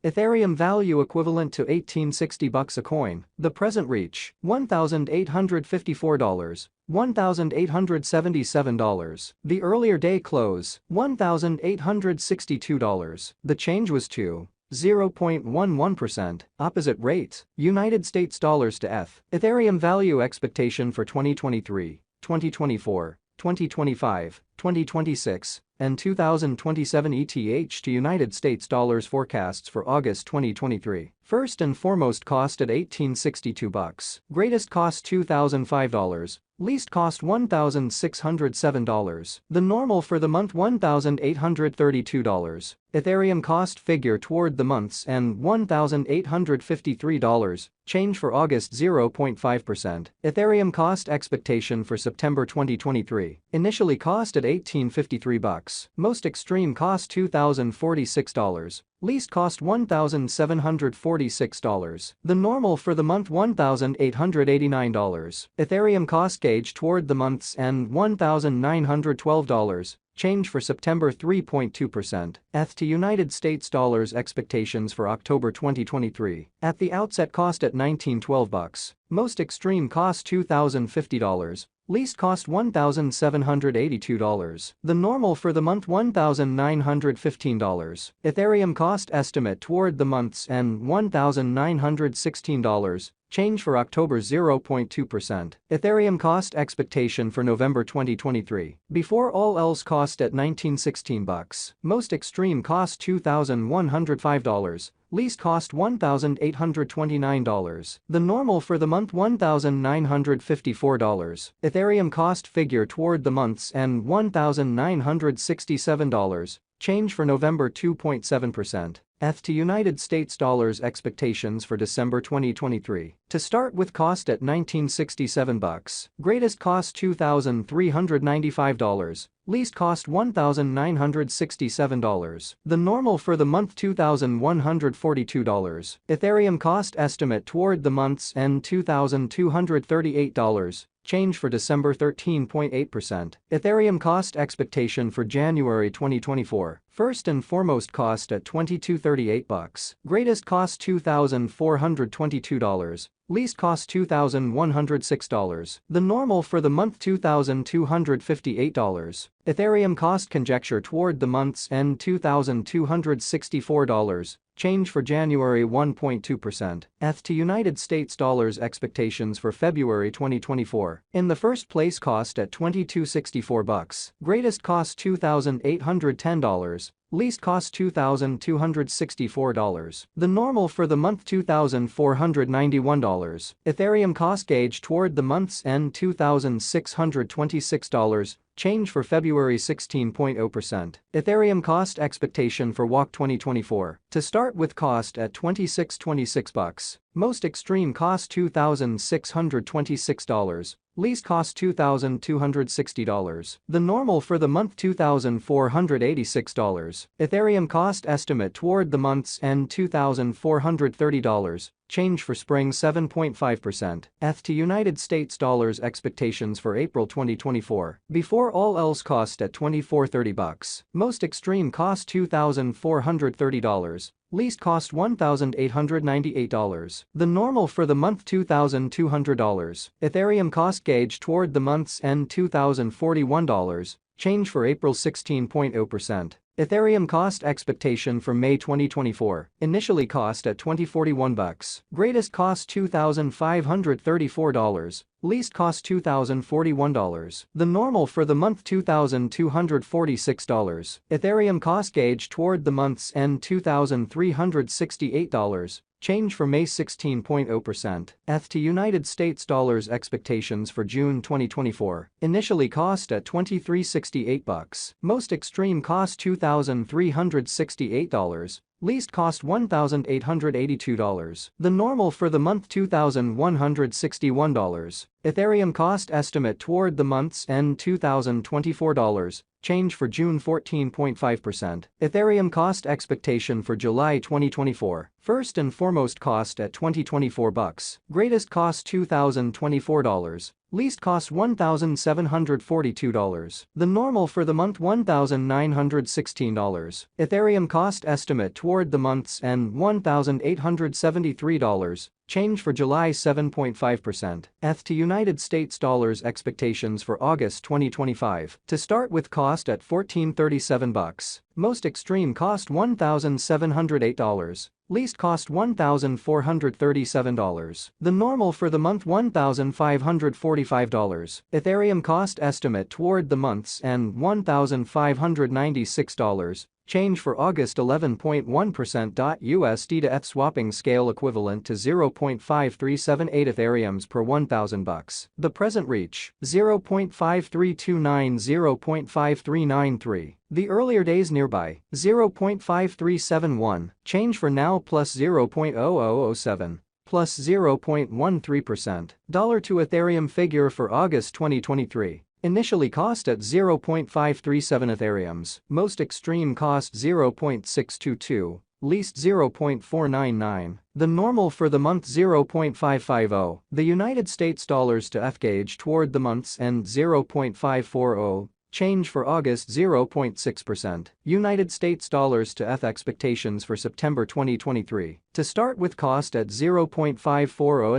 Ethereum value equivalent to $1860 a coin. The present reach, $1,854. $1,877. The earlier day close, $1,862. The change was 0.11%. Opposite rates, United States dollars to ETH. Ethereum value expectation for 2023, 2024, 2025, 2026, and 2027 ETH to United States dollars forecasts for August 2023. First and foremost cost at $1862. Greatest cost $2,005. Least cost $1,607. The normal for the month $1,832. Ethereum cost figure toward the month's end $1,853. Change for August 0.5%. Ethereum cost expectation for September 2023. Initially cost at $1,853. Most extreme cost $2,046. Least cost $1,746. The normal for the month $1,889. Ethereum cost gauge toward the month's end $1,912. Change for September 3.2%. ETH to United States dollars expectations for October 2023. At the outset cost at $1912. Most extreme cost $2,050. Least cost $1,782. The normal for the month $1,915. Ethereum cost estimate toward the month's end $1,916. Change for October 0.2%. Ethereum cost expectation for November 2023. Before all else cost at $1916. Most extreme cost $2,105. Least cost $1,829. The normal for the month $1,954. Ethereum cost figure toward the month's end $1,967. Change for November 2.7%. ETH to United States dollars expectations for December 2023. To start with cost at $1967. Greatest cost $2,395. Least cost $1,967. The normal for the month $2,142. Ethereum cost estimate toward the month's end $2,238. Change for December 13.8%. Ethereum cost expectation for January 2024. First and foremost cost at $2,238. Greatest cost $2,422. Least cost $2,106. The normal for the month $2,258. Ethereum cost conjecture toward the month's end $2,264. Change for January 1.2%. ETH to United States dollars expectations for February 2024. In the first place cost at $2,264. Greatest cost $2,810. Least cost $2,264. The normal for the month $2,491. Ethereum cost gauge toward the month's end $2,626. Change for February 16.0%. Ethereum cost expectation for WAC 2024. To start with cost at $2,626. Most extreme cost $2,626. Least cost $2,260. The normal for the month $2,486. Ethereum cost estimate toward the month's end $2,430. Change for spring 7.5%. ETH to United States dollars expectations for April 2024. Before all else cost at $2,430. Most extreme cost $2,430. Least cost $1,898. The normal for the month $2,200. Ethereum cost gauge toward the month's end $2,041. Change for April 16.0%. Ethereum cost expectation for May 2024. Initially cost at $2,041. Greatest cost $2,534. Least cost $2,041. The normal for the month $2,246. Ethereum cost gauge toward the month's end $2,368. Change for May 16.0%. ETH to United States dollars expectations for June 2024. Initially cost at $2,368. Most extreme cost $2,368. Least cost $1,882. The normal for the month $2,161. Ethereum cost estimate toward the month's end $2,024. Change for June 14.5%. Ethereum cost expectation for July 2024. First and foremost cost at $2024. Greatest cost $2,024. Least cost $1,742. The normal for the month $1,916. Ethereum cost estimate toward the month's end $1,873. Change for July 7.5%. ETH to United States dollars expectations for August 2025. To start with cost at $1,437. Most extreme cost $1,708. Least cost $1,437. The normal for the month $1,545. Ethereum cost estimate toward the month's end $1,596. Change for August 11.1%. USD to ETH swapping scale equivalent to 0.5378 Ethereums per $1,000. The present reach 0.5329, 0.5393. The earlier days nearby 0.5371. Change for now plus 0.0007. Plus 0.13%. Dollar to Ethereum figure for August 2023. Initially cost at 0.537 Ethereums, most extreme cost 0.622, least 0.499. The normal for the month 0.550. The United States dollars to ETH gauge toward the month's end 0.540. Change for August 0.6%. United States dollars to ETH expectations for September 2023. To start with cost at 0.540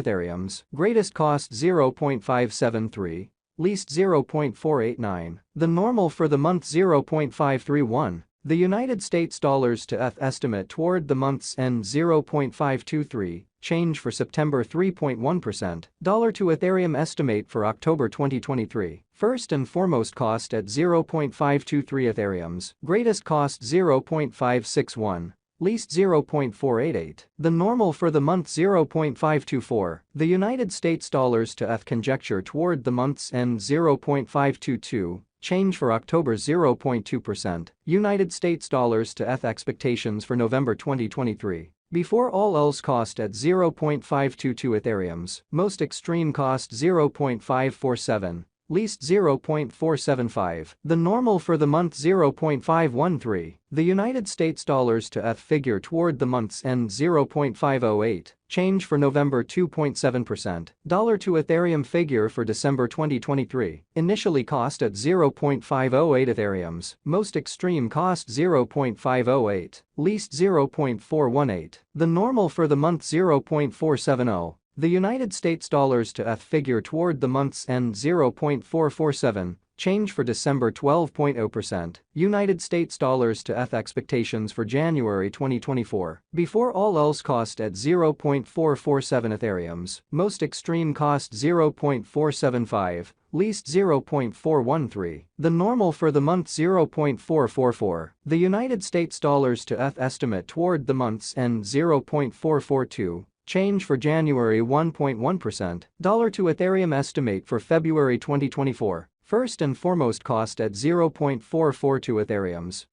Ethereums, greatest cost 0.573. Least 0.489. The normal for the month 0.531. The United States dollars to ETH estimate toward the month's end 0.523. Change for September 3.1%. Dollar to Ethereum estimate for October 2023. First and foremost cost at 0.523 Ethereums. Greatest cost 0.561. Least 0.488. The normal for the month 0.524. The United States dollars to ETH conjecture toward the month's end 0.522. Change for October 0.2%. United States dollars to ETH expectations for November 2023. Before all else cost at 0.522 Ethereums. Most extreme cost 0.547. Least 0.475. The normal for the month 0.513. The United States dollars to ETH figure toward the month's end 0.508. Change for November 2.7%. Dollar to Ethereum figure for December 2023. Initially cost at 0.508 Ethereums. Most extreme cost 0.508. Least 0.418. The normal for the month 0.470. The United States dollars to ETH figure toward the month's end 0.447. Change for December 12.0%. United States dollars to ETH expectations for January 2024. Before all else cost at 0.447 Ethereums. Most extreme cost 0.475. Least 0.413. The normal for the month 0.444. The United States dollars to ETH estimate toward the month's end 0.442. Change for January 1.1%. Dollar to Ethereum estimate for February 2024. First and foremost cost at 0.442 Ethereums.